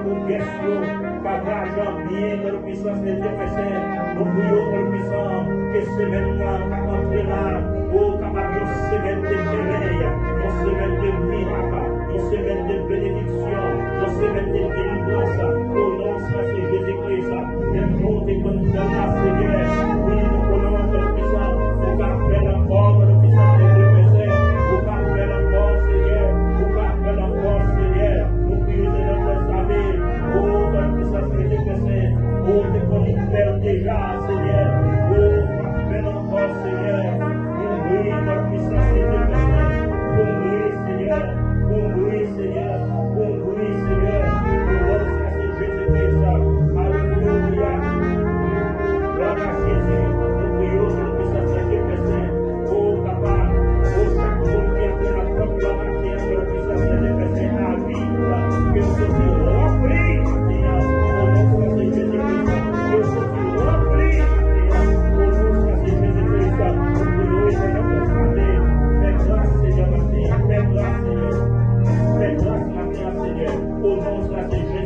pour question, partageant bien dans la puissance de Dieu, nous prions dans la puissance que semaine-là, qu'à entrer là, oh, capable de semaine de réveil, une semaine de miracle, une semaine de bénédiction, une semaine de délivrance, au nom de Jésus-Christ, le nom de condamnation, Seigneur, oui, nous prenons dans la puissance, nous appelons encore dans la puissance de Dieu, nous appelons encore, Seigneur, nous appelons encore, Seigneur, nous prions de notre salut, oh, dans la puissance de Dieu, oh, de qu'on libère déjà, Seigneur, oh, appelons encore, Seigneur, nous prions dans la puissance de Dieu, pour nous, Seigneur, pour nous, Seigneur, pour nous, Seigneur, pour notre Jésus-Christ, alléluia. Gloire à Jésus, nous prions dans la puissance de Dieu, oh, papa, oh, chaque monde qui a fait la propre gloire à Dieu, dans la puissance de Dieu, à vivre, que nous soyons remplis, Seigneur, au nom de Jésus-Christ, que nous soyons remplis, Seigneur, au nom de Jésus-Christ, nous prions, Seigneur, pour santé, fais grâce, Seigneur, fais grâce, Seigneur, fais grâce, Seigneur, au nom de Jésus-Christ.